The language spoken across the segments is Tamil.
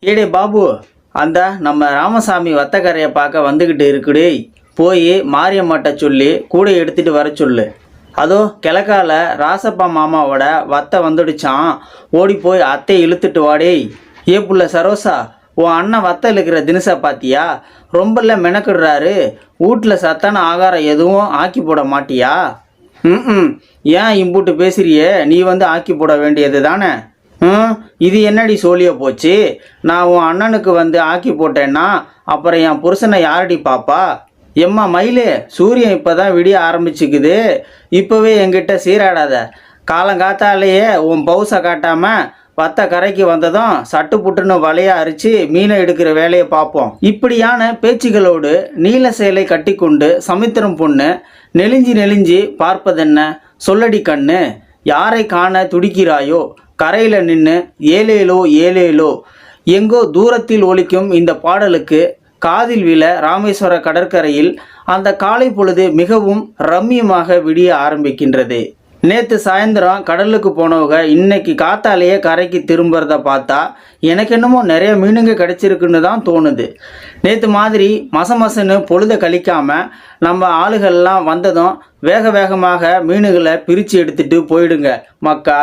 ஏடே பாபு, அந்த நம்ம ராமசாமி வத்தக்கரையை பார்க்க வந்துக்கிட்டு இருக்குடே, போய் மாரியம்மாட்ட சொல்லி கூட எடுத்துட்டு வர சொல்லு. அதோ கிழக்கால ராசப்பா மாமாவோட வத்தை வந்துடுச்சான், ஓடி போய் அத்தை இழுத்துட்டு வாடேய். ஏ புள்ள சரோசா, உன் அண்ணன் வத்தை இழுக்கிற தினசா பார்த்தியா? ரொம்பல மெனக்கிடுறாரு. வீட்டில் சத்தான ஆகாரம் எதுவும் ஆக்கி போட மாட்டியா? ம், ஏன் இம்புட்டு பேசுறியே? நீ வந்து ஆக்கி போட வேண்டியது தானே. இது என்னடி சோழிய போச்சு? நான் உன் அண்ணனுக்கு வந்து ஆக்கி போட்டேன்னா அப்புறம் என் புருஷனை யாரடி பாப்பா? எம்மா மயிலே, சூரியன் இப்போ தான் விடிய ஆரம்பிச்சுக்குது. இப்போவே என்கிட்ட சீராடாத. காலங்காத்தாலேயே உன் பவுசை காட்டாமல் வத்த கரைக்கு வந்ததும் சட்டு புட்டுன்னு வலையை அரித்து மீனை எடுக்கிற வேலையை பார்ப்போம். இப்படியான பேச்சுகளோடு நீல சேலை கட்டி கொண்டு சமுத்திரம் பொண்ணு நெளிஞ்சி நெளிஞ்சி பார்ப்பதென்ன? சொல்லடி கண்ணு, யாரை காண துடிக்கிறாயோ? கரையில் நின்று ஏலேலோ ஏலேலோ. எங்கோ தூரத்தில் ஒலிக்கும் இந்த பாடலுக்கு காதில் விழ ராமேஸ்வர கடற்கரையில் அந்த காலை பொழுது மிகவும் ரம்மியமாக விடிய ஆரம்பிக்கின்றது. நேற்று சாயந்தரம் கடலுக்கு போனவங்க இன்னைக்கு காத்தாலேயே கரைக்கு திரும்புறத பார்த்தா எனக்கு என்னமோ நிறைய மீனுங்க கிடைச்சிருக்குன்னு தான் தோணுது. நேற்று மாதிரி மசமசன்னு பொழுத கழிக்காமல் நம்ம ஆளுகள்லாம் வந்ததும் வேக வேகமாக மீனுகளை பிரித்து எடுத்துட்டு போயிடுங்க மக்கா.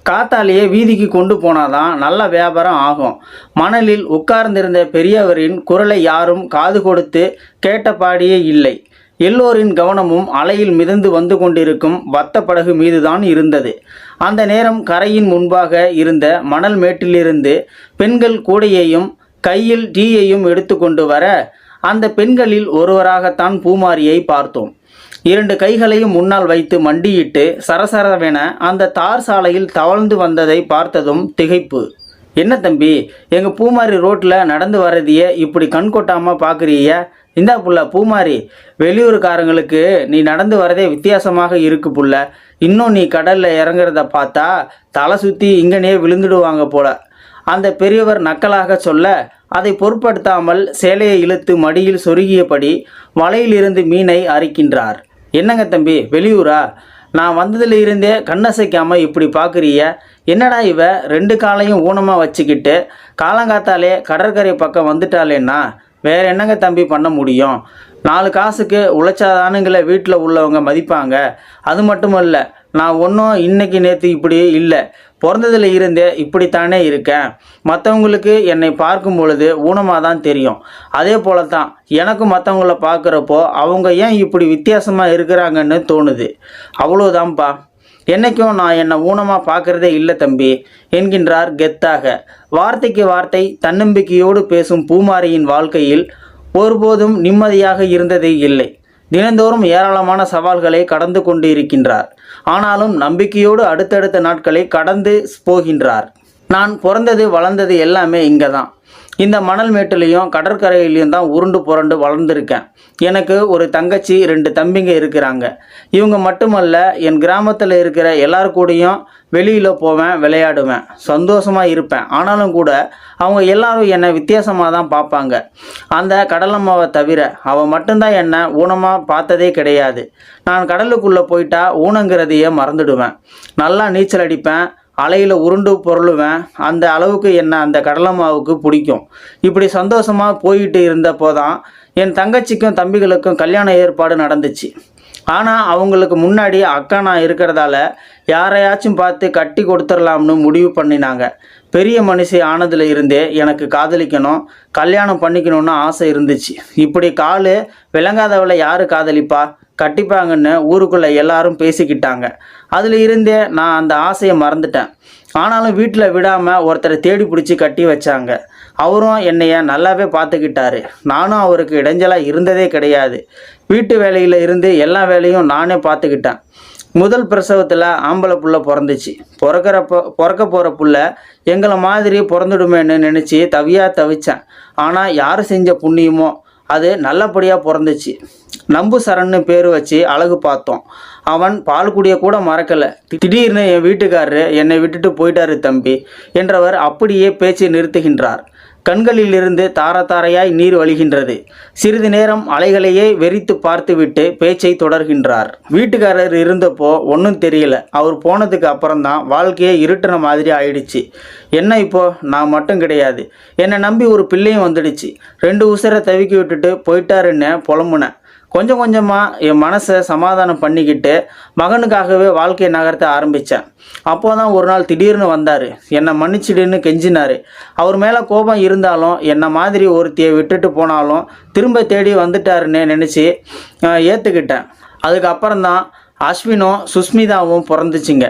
காத்தாலேயே வீதிக்கு கொண்டு போனாதான் நல்ல வியாபாரம் ஆகும். மணலில் உட்கார்ந்திருந்த பெரியவரின் குரலை யாரும் காது கொடுத்து கேட்டபாடியே இல்லை. எல்லோரின் கவனமும் அலையில் மிதந்து வந்து கொண்டிருக்கும் வத்த படகு மீதுதான் இருந்தது. அந்த நேரம் கரையின் முன்பாக இருந்த மணல் மேட்டிலிருந்து பெண்கள் கூடையையும் கையில் டீயையும் எடுத்து கொண்டு வர, அந்த பெண்களில் ஒருவராகத்தான் பூமாரியை பார்த்தோம். 2 கைகளையும் முன்னால் வைத்து மண்டியிட்டு சரசரவென அந்த தார் சாலையில் தவழ்ந்து வந்ததை பார்த்ததும் திகைப்பு. என்ன தம்பி, எங்கள் பூமாரி ரோட்டில் நடந்து வர்றதையே இப்படி கண் கொட்டாமல் பார்க்குறீய? இந்தா புள்ள பூமாரி, வெளியூருக்காரங்களுக்கு நீ நடந்து வரதே வித்தியாசமாக இருக்கு புள்ள. இன்னும் நீ கடலில் இறங்குறத பார்த்தா தலை சுற்றி இங்கனே விழுந்துடுவாங்க போல. அந்த பெரியவர் நக்கலாக சொல்ல, அதை பொருட்படுத்தாமல் சேலையை இழுத்து மடியில் சொருகியபடி வலையிலிருந்து மீனை அரிக்கின்றார். என்னங்க தம்பி, வெளியூரா? நான் வந்ததில் இருந்தே கண்ணசைக்காமல் இப்படி பார்க்குறிய? என்னடா இவ 2 காலையும் ஊனமாக வச்சுக்கிட்டு காலங்காத்தாலே கடற்கரை பக்கம் வந்துட்டாலேன்னா வேற என்னங்க தம்பி பண்ண முடியும்? 4 காசுக்கு உழைச்சாதானுங்களை வீட்டில் உள்ளவங்க மதிப்பாங்க. அது மட்டும் இல்லை, நான் ஒன்றும் இன்னைக்கு நேற்று இப்படி இல்லை. பிறந்ததில் இருந்தே இப்படித்தானே இருக்கேன். மற்றவங்களுக்கு என்னை பார்க்கும் பொழுது ஊனமாக தான் தெரியும். அதே போல தான் எனக்கும் மற்றவங்கள பார்க்குறப்போ அவங்க ஏன் இப்படி வித்தியாசமாக இருக்கிறாங்கன்னு தோணுது. அவ்வளோதான்ப்பா. என்னைக்கும் நான் என்னை ஊனமாக பார்க்குறதே இல்லை தம்பி என்கின்றார் கெத்தாக. வார்த்தைக்கு வார்த்தை தன்னம்பிக்கையோடு பேசும் பூமாரியின் வாழ்க்கையில் ஒருபோதும் நிம்மதியாக இருந்ததே இல்லை. தினந்தோறும் ஏராளமான சவால்களை கடந்து கொண்டு இருக்கின்றார். ஆனாலும் நம்பிக்கையோடு அடுத்தடுத்த நாட்களை கடந்து போகின்றார். நான் பிறந்தது வளர்ந்தது எல்லாமே இங்கே தான். இந்த மணல் மேட்டிலையும் கடற்கரையிலையும் தான் உருண்டு புரண்டு வளர்ந்துருக்கேன். எனக்கு ஒரு தங்கச்சி, 2 தம்பிங்க இருக்கிறாங்க. இவங்க மட்டுமல்ல, என் கிராமத்தில் இருக்கிற எல்லார் கூடயும் வெளியில் போவேன், விளையாடுவேன், சந்தோஷமாக இருப்பேன். ஆனாலும் கூட அவங்க எல்லாரும் என்னை வித்தியாசமாக தான் பார்ப்பாங்க. அந்த கடலம்மாவை தவிர அவள் மட்டும்தான் என்னை ஊனமாக பார்த்ததே கிடையாது. நான் கடலுக்குள்ளே போயிட்டா ஊனங்கிறதையே மறந்துடுவேன். நல்லா நீச்சல் அடிப்பேன், அலையில் உருண்டு பொருளுவேன். அந்த அளவுக்கு என்னை அந்த கடலம்மாவுக்கு பிடிக்கும். இப்படி சந்தோஷமாக போயிட்டு இருந்தப்போ தான் என் தங்கச்சிக்கும் தம்பிகளுக்கும் கல்யாண ஏற்பாடு நடந்துச்சு. ஆனால் அவங்களுக்கு முன்னாடி அக்கா நான் இருக்கிறதால யாரையாச்சும் பார்த்து கட்டி கொடுத்துடலாம்னு முடிவு பண்ணினாங்க. பெரிய மனுஷி ஆனதில் இருந்தே எனக்கு காதலிக்கணும், கல்யாணம் பண்ணிக்கணும்னு ஆசை இருந்துச்சு. இப்படி காலு விளங்காதவளை யார் காதலிப்பா? கட்டிப்பாங்கன்னு ஊருக்குள்ளே எல்லாரும் பேசிக்கிட்டாங்க. அதில் இருந்தே நான் அந்த ஆசையை மறந்துட்டேன். ஆனாலும் வீட்டில் விடாமல் ஒருத்தரை தேடி பிடிச்சி கட்டி வச்சாங்க. அவரும் என்னைய நல்லாவே பார்த்துக்கிட்டாரு. நானும் அவருக்கு இடைஞ்சலாக இருந்ததே கிடையாது. வீட்டு வேலையில் இருந்து எல்லா வேலையும் நானே பார்த்துக்கிட்டேன். முதல் பிரசவத்தில் ஆம்பளை புள்ள பிறந்துச்சு. பிறக்க போகிற புள்ள எங்களை மாதிரி பிறந்துடுமேன்னு நினச்சி தவிச்சேன். ஆனால் யார் செஞ்ச புண்ணியமோ அது நல்லபடியாக பிறந்துச்சு. நம்பு சரண்னு பேர் வச்சு அழகு பார்த்தோம். அவன் பால் குடிய கூட மறக்கலை. திடீர்னு என் வீட்டுக்காரரு என்னை விட்டுட்டு போயிட்டாரு தம்பி என்றவர் அப்படியே பேச்சை நிறுத்துகின்றார். கண்களிலிருந்து தார தாரையாய் நீர் வழிகின்றது. சிறிது நேரம் அலைகளையே வெறித்து பார்த்துவிட்டு பேச்சை தொடர்கின்றார். வீட்டுக்காரர் இருந்தப்போ ஒன்றும் தெரியல. அவர் போனதுக்கு அப்புறம்தான் வாழ்க்கையே இருட்டுன மாதிரி ஆயிடுச்சு. என்ன இப்போ நான் மட்டும் கிடையாது, என்னை நம்பி ஒரு பிள்ளையும் வந்துடுச்சு. 2 உசுரை தவிக்கி விட்டுட்டு போயிட்டாருன்னு புலம்புனேன். கொஞ்சம் கொஞ்சமாக என் மனசை சமாதானம் பண்ணிக்கிட்டு மகனுக்காகவே வாழ்க்கையை நகர்த்த ஆரம்பித்தேன். அப்போ தான் ஒரு நாள் திடீர்னு வந்தார். என்னை மன்னிச்சிடுன்னு கெஞ்சினார். அவர் மேலே கோபம் இருந்தாலும் என்னை மாதிரி ஒருத்தியை விட்டுட்டு போனாலும் திரும்ப தேடி வந்துட்டாருன்னு நினச்சி ஏற்றுக்கிட்டேன். அதுக்கப்புறம்தான் அஸ்வினும் சுஸ்மிதாவும் பிறந்துச்சிங்க.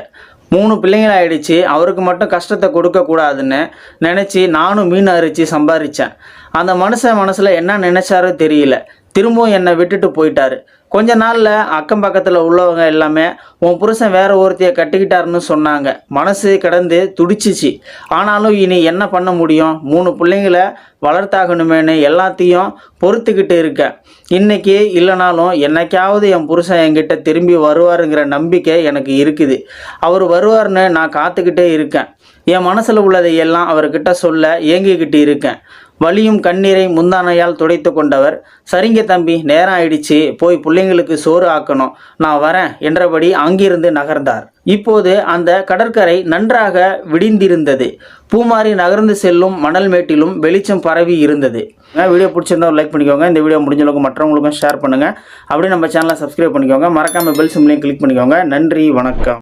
3 பிள்ளைங்களாயிடுச்சு. அவருக்கு மட்டும் கஷ்டத்தை கொடுக்கக்கூடாதுன்னு நினச்சி நானும் மீன் அரிச்சு சம்பாதிச்சேன். அந்த மனசில் என்ன நினச்சாரோ தெரியல, திரும்பவும் என்னை விட்டுட்டு போயிட்டாரு. கொஞ்ச நாளில் அக்கம் பக்கத்தில் உள்ளவங்க எல்லாமே உன் புருஷன் வேற ஒருத்தையை கட்டிக்கிட்டாருன்னு சொன்னாங்க. மனசு கிடந்து துடிச்சிச்சு. ஆனாலும் இனி என்ன பண்ண முடியும், 3 பிள்ளைங்களை வளர்த்தாகணுமேனு எல்லாத்தையும் பொறுத்துக்கிட்டு இருக்கேன். இன்றைக்கி இல்லைனாலும் என்னைக்காவது என் புருஷன் என்கிட்ட திரும்பி வருவாருங்கிற நம்பிக்கை எனக்கு இருக்குது. அவர் வருவார்னு நான் காத்துக்கிட்டே இருக்கேன். என் மனசில் உள்ளதை எல்லாம் அவர்கிட்ட சொல்ல ஏங்கிக்கிட்டு இருக்கேன். வலியும் கண்ணீரை முந்தானையால் துடைத்து கொண்டவர், சரிங்க தம்பி, நேரம் ஆயிடுச்சு, போய் பிள்ளைங்களுக்கு சோறு ஆக்கணும், நான் வரேன் என்றபடி அங்கிருந்து நகர்ந்தார். இப்போது அந்த கடற்கரை நன்றாக விடிந்திருந்தது. பூமாரி நகர்ந்து செல்லும் மணல் மேட்டிலும் வெளிச்சம் பரவி இருந்தது. வீடியோ பிடிச்சிருந்தா ஒரு லைக் பண்ணிக்கோங்க. இந்த வீடியோ முடிஞ்ச அளவுக்கு மற்றவங்களுக்கும் ஷேர் பண்ணுங்கள். அப்படியே நம்ம சேனலை சப்ஸ்கிரைப் பண்ணிக்கோங்க. மறக்காமல் பெல் சிம்லையும் கிளிக் பண்ணிக்கோங்க. நன்றி, வணக்கம்.